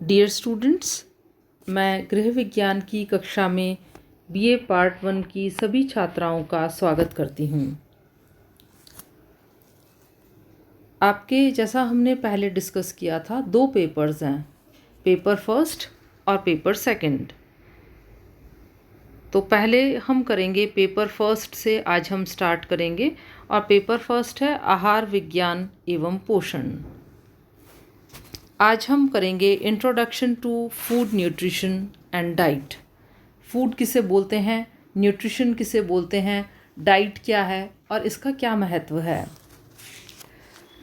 Dear students, मैं गृह विज्ञान की कक्षा में बीए पार्ट 1 की सभी छात्राओं का स्वागत करती हूँ। आपके जैसा हमने पहले डिस्कस किया था, 2 पेपर्स हैं, पेपर फर्स्ट और पेपर सेकंड। तो पहले हम करेंगे पेपर फर्स्ट से, आज हम स्टार्ट करेंगे और पेपर फर्स्ट है आहार विज्ञान एवं पोषण। आज हम करेंगे introduction to food nutrition and diet. Food किसे बोलते हैं, न्यूट्रिशन किसे बोलते हैं, डाइट क्या है और इसका क्या महत्व है।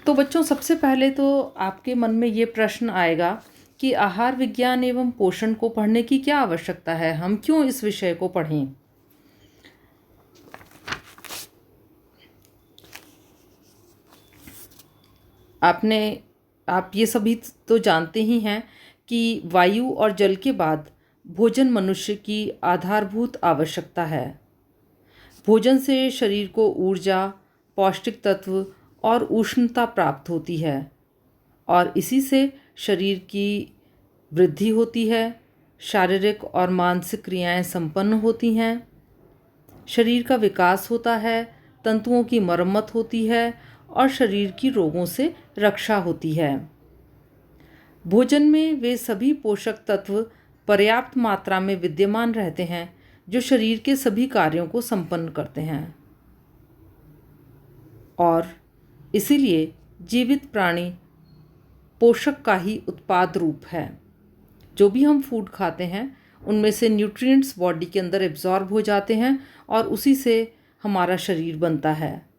तो बच्चों, सबसे पहले तो आपके मन में ये प्रश्न आएगा कि आहार विज्ञान एवं पोषण को पढ़ने की क्या आवश्यकता है, हम क्यों इस विषय को पढ़ें। आप ये सभी तो जानते ही हैं कि वायु और जल के बाद भोजन मनुष्य की आधारभूत आवश्यकता है। भोजन से शरीर को ऊर्जा, पौष्टिक तत्व और उष्णता प्राप्त होती है और इसी से शरीर की वृद्धि होती है, शारीरिक और मानसिक क्रियाएं संपन्न होती हैं, शरीर का विकास होता है, तंतुओं की मरम्मत होती है और शरीर की रोगों से रक्षा होती है। भोजन में वे सभी पोषक तत्व पर्याप्त मात्रा में विद्यमान रहते हैं जो शरीर के सभी कार्यों को संपन्न करते हैं और इसीलिए जीवित प्राणी पोषक का ही उत्पाद रूप है। जो भी हम फूड खाते हैं उनमें से न्यूट्रिएंट्स बॉडी के अंदर एब्जॉर्ब हो जाते हैं और उसी से हमारा शरीर बनता है।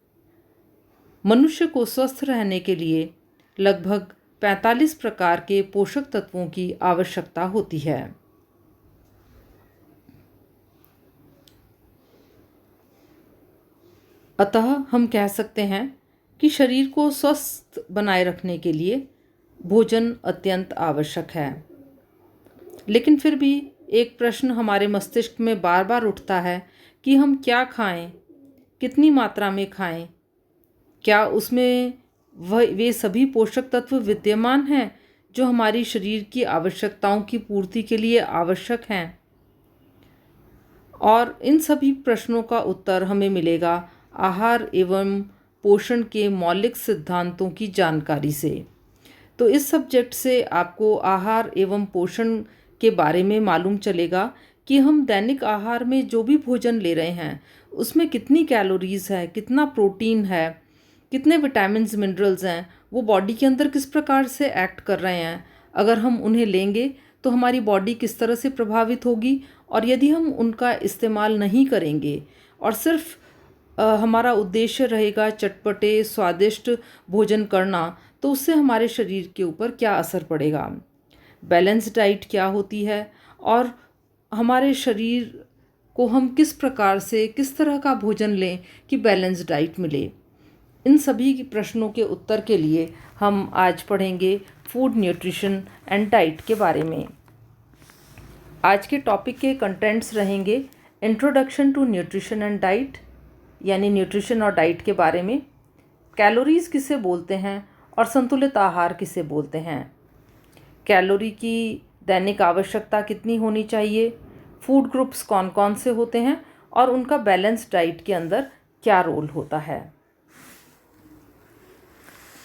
मनुष्य को स्वस्थ रहने के लिए लगभग 45 प्रकार के पोषक तत्वों की आवश्यकता होती है। अतः हम कह सकते हैं कि शरीर को स्वस्थ बनाए रखने के लिए भोजन अत्यंत आवश्यक है। लेकिन फिर भी एक प्रश्न हमारे मस्तिष्क में बार बार उठता है कि हम क्या खाएं, कितनी मात्रा में खाएं, क्या उसमें वे सभी पोषक तत्व विद्यमान हैं जो हमारी शरीर की आवश्यकताओं की पूर्ति के लिए आवश्यक हैं। और इन सभी प्रश्नों का उत्तर हमें मिलेगा आहार एवं पोषण के मौलिक सिद्धांतों की जानकारी से। तो इस सब्जेक्ट से आपको आहार एवं पोषण के बारे में मालूम चलेगा कि हम दैनिक आहार में जो भी भोजन ले रहे हैं उसमें कितनी कैलोरीज है, कितना प्रोटीन है, कितने विटामिन्स मिनरल्स हैं, वो बॉडी के अंदर किस प्रकार से एक्ट कर रहे हैं। अगर हम उन्हें लेंगे तो हमारी बॉडी किस तरह से प्रभावित होगी और यदि हम उनका इस्तेमाल नहीं करेंगे और सिर्फ हमारा उद्देश्य रहेगा चटपटे स्वादिष्ट भोजन करना, तो उससे हमारे शरीर के ऊपर क्या असर पड़ेगा। बैलेंस डाइट क्या होती है और हमारे शरीर को हम किस प्रकार से, किस तरह का भोजन लें कि बैलेंस डाइट मिले। इन सभी प्रश्नों के उत्तर के लिए हम आज पढ़ेंगे फूड न्यूट्रिशन एंड डाइट के बारे में। आज के टॉपिक के कंटेंट्स रहेंगे introduction to nutrition and diet, यानी न्यूट्रिशन और डाइट के बारे में, कैलोरीज किसे बोलते हैं और संतुलित आहार किसे बोलते हैं, कैलोरी की दैनिक आवश्यकता कितनी होनी चाहिए, फूड ग्रुप्स कौन कौन से होते हैं और उनका बैलेंस डाइट के अंदर क्या रोल होता है।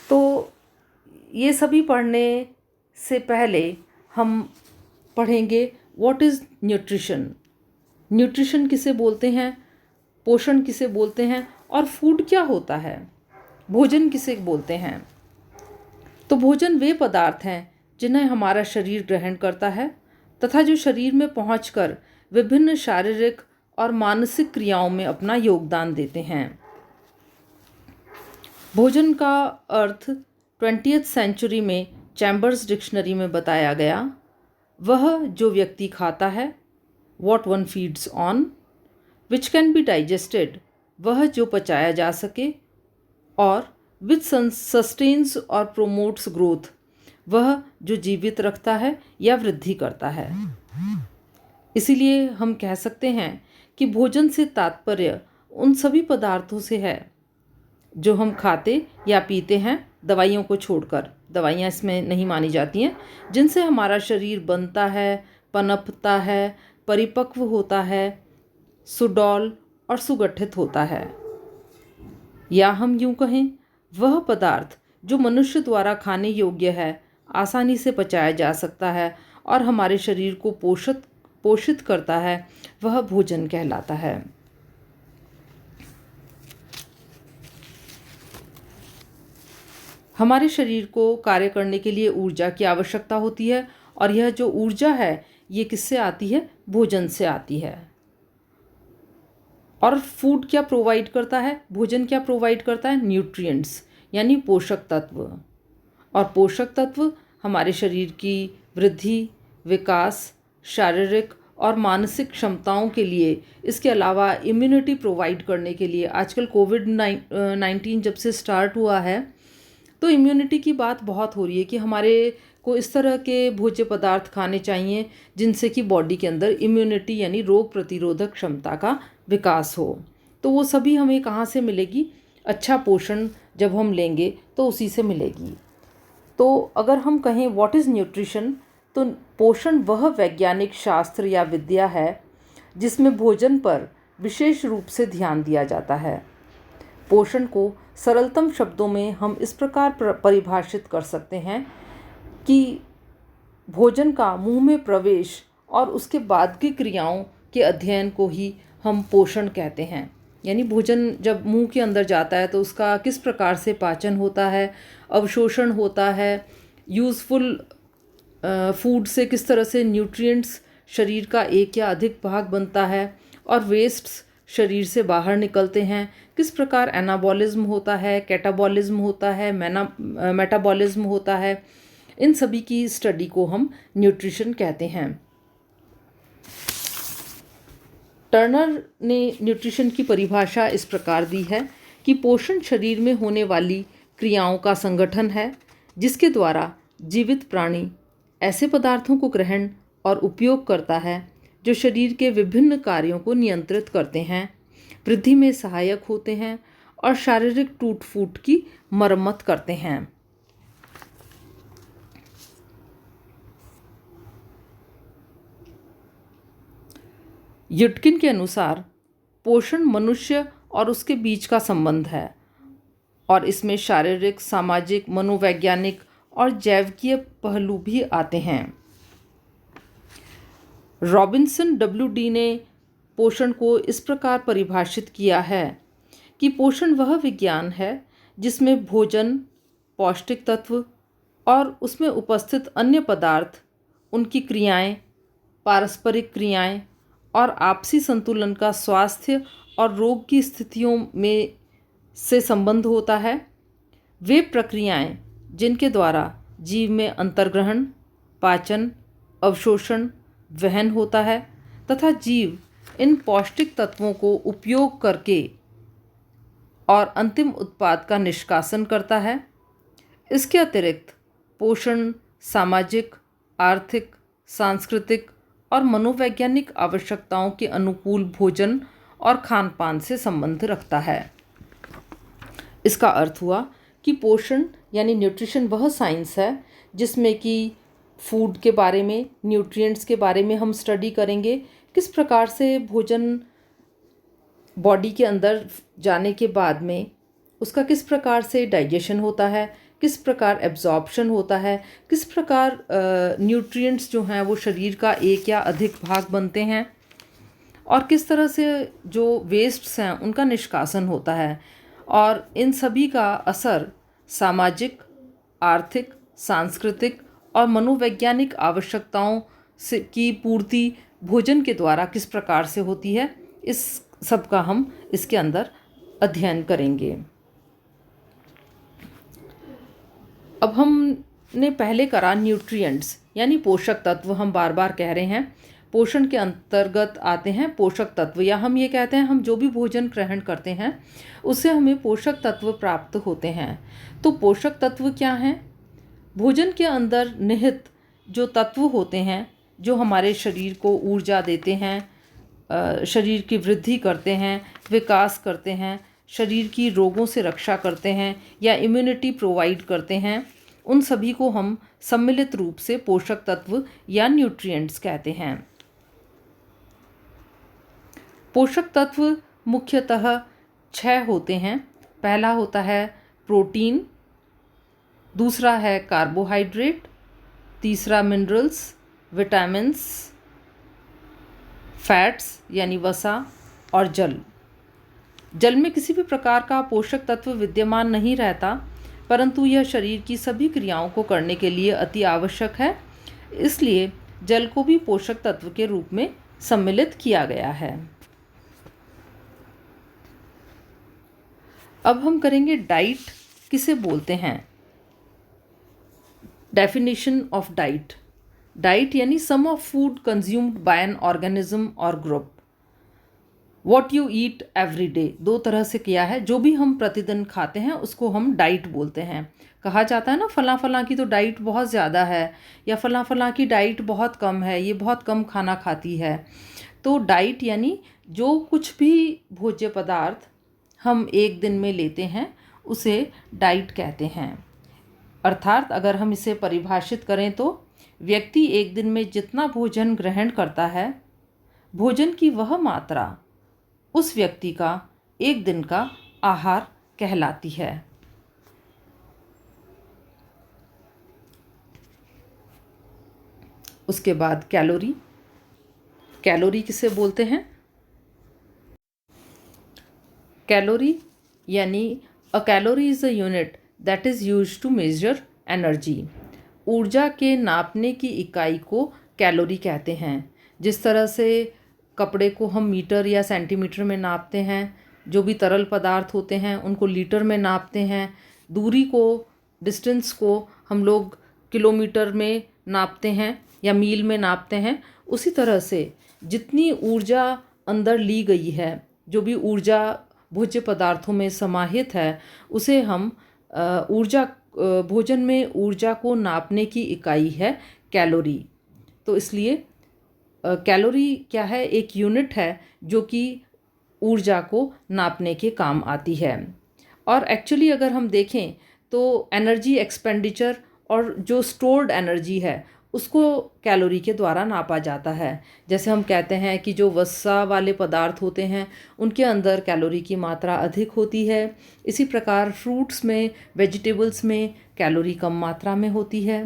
तो ये सभी पढ़ने से पहले हम पढ़ेंगे व्हाट इज़ न्यूट्रिशन, न्यूट्रिशन किसे बोलते हैं, पोषण किसे बोलते हैं और फूड क्या होता है, भोजन किसे बोलते हैं। तो भोजन वे पदार्थ हैं जिन्हें हमारा शरीर ग्रहण करता है तथा जो शरीर में पहुंचकर विभिन्न शारीरिक और मानसिक क्रियाओं में अपना योगदान देते हैं। भोजन का अर्थ 20th सेंचुरी में चैम्बर्स डिक्शनरी में बताया गया, वह जो व्यक्ति खाता है, what one feeds on, which can be digested, वह जो पचाया जा सके, और which sustains और promotes growth, वह जो जीवित रखता है या वृद्धि करता है। इसीलिए हम कह सकते हैं कि भोजन से तात्पर्य उन सभी पदार्थों से है जो हम खाते या पीते हैं दवाइयों को छोड़कर, दवाइयाँ इसमें नहीं मानी जाती हैं, जिनसे हमारा शरीर बनता है, पनपता है, परिपक्व होता है, सुडौल और सुगठित होता है। या हम यूँ कहें, वह पदार्थ जो मनुष्य द्वारा खाने योग्य है, आसानी से पचाया जा सकता है और हमारे शरीर को पोषित करता है, वह भोजन कहलाता है। हमारे शरीर को कार्य करने के लिए ऊर्जा की आवश्यकता होती है और यह जो ऊर्जा है ये किससे आती है? भोजन से आती है। और फूड क्या प्रोवाइड करता है? भोजन क्या प्रोवाइड करता है? न्यूट्रिएंट्स यानी पोषक तत्व। और पोषक तत्व हमारे शरीर की वृद्धि, विकास, शारीरिक और मानसिक क्षमताओं के लिए, इसके अलावा इम्यूनिटी प्रोवाइड करने के लिए, आजकल कोविड-19 जब से स्टार्ट हुआ है तो इम्यूनिटी की बात बहुत हो रही है कि हमारे को इस तरह के भोज्य पदार्थ खाने चाहिए जिनसे कि बॉडी के अंदर इम्यूनिटी यानी रोग प्रतिरोधक क्षमता का विकास हो। तो वो सभी हमें कहाँ से मिलेगी? अच्छा पोषण जब हम लेंगे तो उसी से मिलेगी। तो अगर हम कहें व्हाट इज़ न्यूट्रिशन, तो पोषण वह वैज्ञानिक शास्त्र या विद्या है जिसमें भोजन पर विशेष रूप से ध्यान दिया जाता है। पोषण को सरलतम शब्दों में हम इस प्रकार परिभाषित कर सकते हैं कि भोजन का मुंह में प्रवेश और उसके बाद की क्रियाओं के अध्ययन को ही हम पोषण कहते हैं। यानी भोजन जब मुंह के अंदर जाता है तो उसका किस प्रकार से पाचन होता है, अवशोषण होता है, यूज़फुल फूड से किस तरह से न्यूट्रिएंट्स शरीर का एक या अधिक भाग बनता है और वेस्ट्स शरीर से बाहर निकलते हैं, किस प्रकार एनाबॉलिज्म होता है, कैटाबॉलिज्म होता है, मेटाबॉलिज्म होता है, इन सभी की स्टडी को हम न्यूट्रिशन कहते हैं। टर्नर ने न्यूट्रिशन की परिभाषा इस प्रकार दी है कि पोषण शरीर में होने वाली क्रियाओं का संगठन है जिसके द्वारा जीवित प्राणी ऐसे पदार्थों को ग्रहण और उपयोग करता है जो शरीर के विभिन्न कार्यों को नियंत्रित करते हैं, वृद्धि में सहायक होते हैं और शारीरिक टूट फूट की मरम्मत करते हैं। युटकिन के अनुसार पोषण मनुष्य और उसके बीच का संबंध है और इसमें शारीरिक, सामाजिक, मनोवैज्ञानिक और जैविकीय पहलू भी आते हैं। रॉबिन्सन डब्ल्यू.डी. ने पोषण को इस प्रकार परिभाषित किया है कि पोषण वह विज्ञान है जिसमें भोजन, पौष्टिक तत्व और उसमें उपस्थित अन्य पदार्थ, उनकी क्रियाएं, पारस्परिक क्रियाएं और आपसी संतुलन का स्वास्थ्य और रोग की स्थितियों में से संबंध होता है। वे प्रक्रियाएं जिनके द्वारा जीव में अंतर्ग्रहण, पाचन, अवशोषण, वहन होता है तथा जीव इन पौष्टिक तत्वों को उपयोग करके और अंतिम उत्पाद का निष्कासन करता है। इसके अतिरिक्त पोषण सामाजिक, आर्थिक, सांस्कृतिक और मनोवैज्ञानिक आवश्यकताओं के अनुकूल भोजन और खान पान से संबंध रखता है। इसका अर्थ हुआ कि पोषण यानी न्यूट्रिशन वह साइंस है जिसमें कि फूड के बारे में, न्यूट्रिएंट्स के बारे में हम स्टडी करेंगे, किस प्रकार से भोजन बॉडी के अंदर जाने के बाद में उसका किस प्रकार से डाइजेशन होता है, किस प्रकार एब्जॉर्प्शन होता है, किस प्रकार न्यूट्रिएंट्स जो हैं वो शरीर का एक या अधिक भाग बनते हैं और किस तरह से जो वेस्ट्स हैं उनका निष्कासन होता है। और इन सभी का असर सामाजिक, आर्थिक, सांस्कृतिक और मनोवैज्ञानिक आवश्यकताओं से की पूर्ति भोजन के द्वारा किस प्रकार से होती है, इस सब का हम इसके अंदर अध्ययन करेंगे। अब हमने पहले करा न्यूट्रिएंट्स यानी पोषक तत्व, हम बार बार कह रहे हैं पोषण के अंतर्गत आते हैं पोषक तत्व, या हम ये कहते हैं हम जो भी भोजन ग्रहण करते हैं उससे हमें पोषक तत्व प्राप्त होते हैं। तो पोषक तत्व क्या हैं? भोजन के अंदर निहित जो तत्व होते हैं जो हमारे शरीर को ऊर्जा देते हैं, शरीर की वृद्धि करते हैं, विकास करते हैं, शरीर की रोगों से रक्षा करते हैं या इम्यूनिटी प्रोवाइड करते हैं, उन सभी को हम सम्मिलित रूप से पोषक तत्व या न्यूट्रिएंट्स कहते हैं। पोषक तत्व मुख्यतः 6 होते हैं। पहला होता है प्रोटीन, दूसरा है कार्बोहाइड्रेट, तीसरा मिनरल्स, विटामिन्स, फैट्स यानी वसा और जल। जल में किसी भी प्रकार का पोषक तत्व विद्यमान नहीं रहता, परंतु यह शरीर की सभी क्रियाओं को करने के लिए अति आवश्यक है। इसलिए जल को भी पोषक तत्व के रूप में सम्मिलित किया गया है। अब हम करेंगे डाइट किसे बोलते हैं। Definition of diet. डाइट यानी sum of food consumed by an organism और group. What you eat every day, 2 तरह से किया है। जो भी हम प्रतिदिन खाते हैं उसको हम डाइट बोलते हैं। कहा जाता है ना फलां फलां की तो डाइट बहुत ज़्यादा है, या फलां फलां की डाइट बहुत कम है, ये बहुत कम खाना खाती है। तो डाइट यानी जो कुछ भी भोज्य पदार्थ हम एक दिन में लेते हैं उसे डाइट कहते हैं। अर्थात अगर हम इसे परिभाषित करें तो व्यक्ति एक दिन में जितना भोजन ग्रहण करता है, भोजन की वह मात्रा उस व्यक्ति का एक दिन का आहार कहलाती है। उसके बाद कैलोरी। कैलोरी किसे बोलते हैं? कैलोरी यानी a calorie is a unit that is used to measure energy. ऊर्जा के नापने की इकाई को कैलोरी कहते हैं। जिस तरह से कपड़े को हम मीटर या सेंटीमीटर में नापते हैं, जो भी तरल पदार्थ होते हैं उनको लीटर में नापते हैं, दूरी को, डिस्टेंस को हम लोग किलोमीटर में नापते हैं या मील में नापते हैं, उसी तरह से जितनी ऊर्जा अंदर ली गई है, जो भी ऊर्जा भोज्य पदार्थों में समाहित है, उसे हम भोजन में ऊर्जा को नापने की इकाई है कैलोरी। तो इसलिए कैलोरी क्या है? एक यूनिट है जो कि ऊर्जा को नापने के काम आती है। और एक्चुअली अगर हम देखें तो एनर्जी एक्सपेंडिचर और जो स्टोर्ड एनर्जी है उसको कैलोरी के द्वारा नापा जाता है। जैसे हम कहते हैं कि जो वसा वाले पदार्थ होते हैं उनके अंदर कैलोरी की मात्रा अधिक होती है। इसी प्रकार फ्रूट्स में, वेजिटेबल्स में कैलोरी कम मात्रा में होती है।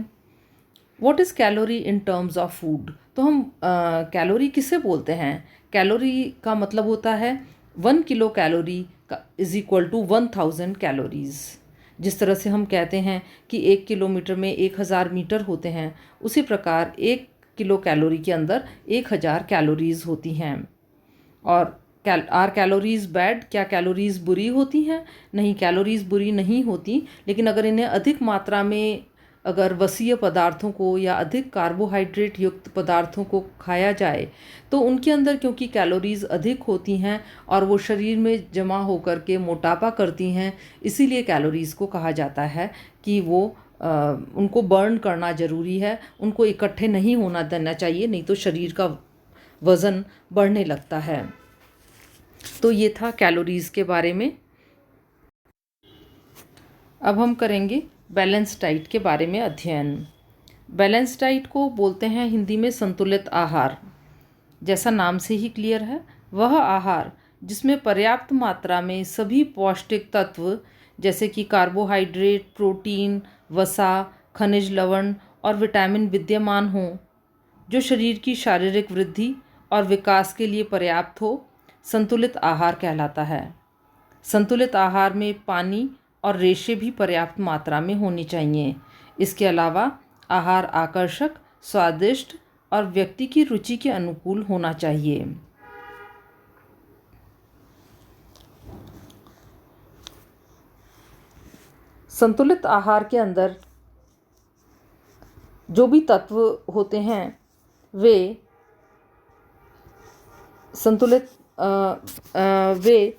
What is calorie in terms of food? तो हम कैलोरी किसे बोलते हैं? कैलोरी का मतलब होता है 1 किलो कैलोरी का इज़ इक्वल टू 1000 कैलोरीज़। जिस तरह से हम कहते हैं कि 1 किलोमीटर में 1000 मीटर होते हैं, उसी प्रकार 1 किलो कैलोरी के अंदर 1000 कैलोरीज़ होती हैं। और आर कैलोरीज़ बैड? क्या कैलोरीज़ बुरी होती हैं? नहीं, कैलोरीज़ बुरी नहीं होती, लेकिन अगर इन्हें अधिक मात्रा में, अगर वसीय पदार्थों को या अधिक कार्बोहाइड्रेट युक्त पदार्थों को खाया जाए तो उनके अंदर क्योंकि कैलोरीज़ अधिक होती हैं और वो शरीर में जमा होकर के मोटापा करती हैं, इसीलिए कैलोरीज़ को कहा जाता है कि वो उनको बर्न करना ज़रूरी है, उनको इकट्ठे नहीं होना देना चाहिए, नहीं तो शरीर का वज़न बढ़ने लगता है। तो ये था कैलोरीज़ के बारे में। अब हम करेंगे बैलेंस डाइट के बारे में अध्ययन। बैलेंस डाइट को बोलते हैं हिंदी में संतुलित आहार। जैसा नाम से ही क्लियर है, वह आहार जिसमें पर्याप्त मात्रा में सभी पौष्टिक तत्व जैसे कि कार्बोहाइड्रेट, प्रोटीन, वसा, खनिज लवण और विटामिन विद्यमान हों, जो शरीर की शारीरिक वृद्धि और विकास के लिए पर्याप्त हो, संतुलित आहार कहलाता है। संतुलित आहार में पानी और रेशे भी पर्याप्त मात्रा में होनी चाहिए। इसके अलावा आहार आकर्षक, स्वादिष्ट और व्यक्ति की रुचि के अनुकूल होना चाहिए। संतुलित आहार के अंदर जो भी तत्व होते हैं वे संतुलित वे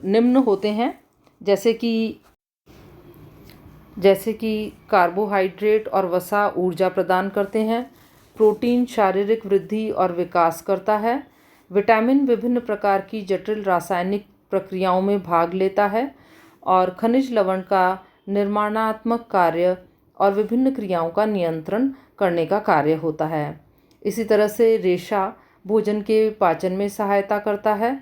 निम्न होते हैं, जैसे कि कार्बोहाइड्रेट और वसा ऊर्जा प्रदान करते हैं, प्रोटीन शारीरिक वृद्धि और विकास करता है, विटामिन विभिन्न प्रकार की जटिल रासायनिक प्रक्रियाओं में भाग लेता है, और खनिज लवण का निर्माणात्मक कार्य और विभिन्न क्रियाओं का नियंत्रण करने का कार्य होता है। इसी तरह से रेशा भोजन के पाचन में सहायता करता है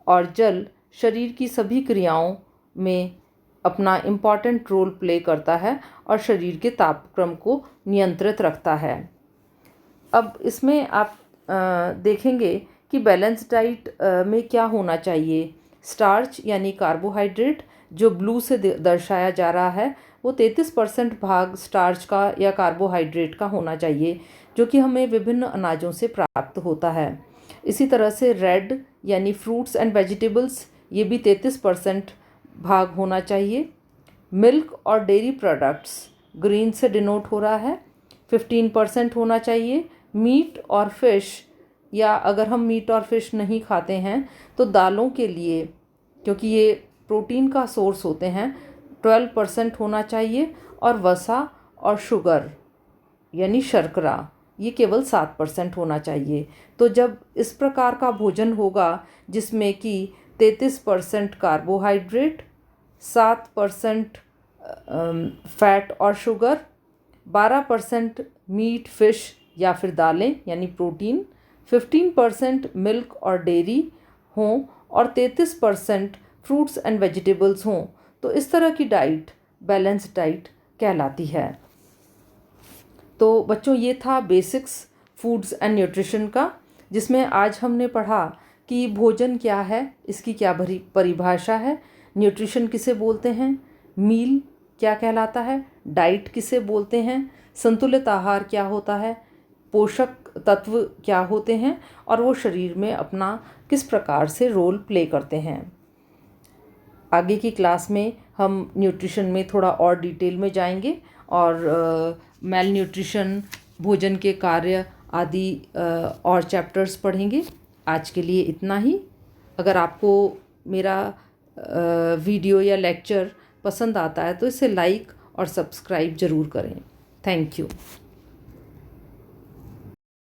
और जल शरीर की सभी क्रियाओं में अपना इम्पॉर्टेंट रोल प्ले करता है और शरीर के तापक्रम को नियंत्रित रखता है। अब इसमें आप देखेंगे कि बैलेंस डाइट में क्या होना चाहिए। स्टार्च यानी कार्बोहाइड्रेट जो ब्लू से दर्शाया जा रहा है वो 33% भाग स्टार्च का या कार्बोहाइड्रेट का होना चाहिए, जो कि हमें विभिन्न अनाजों से प्राप्त होता है। इसी तरह से रेड यानी फ्रूट्स एंड वेजिटेबल्स, ये भी 33% भाग होना चाहिए। मिल्क और डेयरी प्रोडक्ट्स ग्रीन से डिनोट हो रहा है, 15% होना चाहिए। मीट और फिश, या अगर हम मीट और फिश नहीं खाते हैं तो दालों के लिए, क्योंकि ये प्रोटीन का सोर्स होते हैं, 12% होना चाहिए। और वसा और शुगर यानी शर्करा, ये केवल 7% होना चाहिए। तो जब इस प्रकार का भोजन होगा जिसमें कि 33% कार्बोहाइड्रेट, 7% फैट और शुगर, 12% मीट फिश या फिर दालें यानी प्रोटीन, 15% मिल्क और डेयरी हों और 33% फ्रूट्स एंड वेजिटेबल्स हों, तो इस तरह की डाइट बैलेंस डाइट कहलाती है। तो बच्चों, ये था बेसिक्स फूड्स एंड न्यूट्रिशन का, जिसमें आज हमने पढ़ा कि भोजन क्या है, इसकी क्या परिभाषा है, न्यूट्रिशन किसे बोलते हैं, मील क्या कहलाता है, डाइट किसे बोलते हैं, संतुलित आहार क्या होता है, पोषक तत्व क्या होते हैं और वो शरीर में अपना किस प्रकार से रोल प्ले करते हैं। आगे की क्लास में हम न्यूट्रिशन में थोड़ा और डिटेल में जाएंगे और मेल न्यूट्रिशन, भोजन के कार्य आदि और चैप्टर्स पढ़ेंगे। आज के लिए इतना ही। अगर आपको मेरा वीडियो या लेक्चर पसंद आता है तो इसे लाइक और सब्सक्राइब ज़रूर करें। Thank you.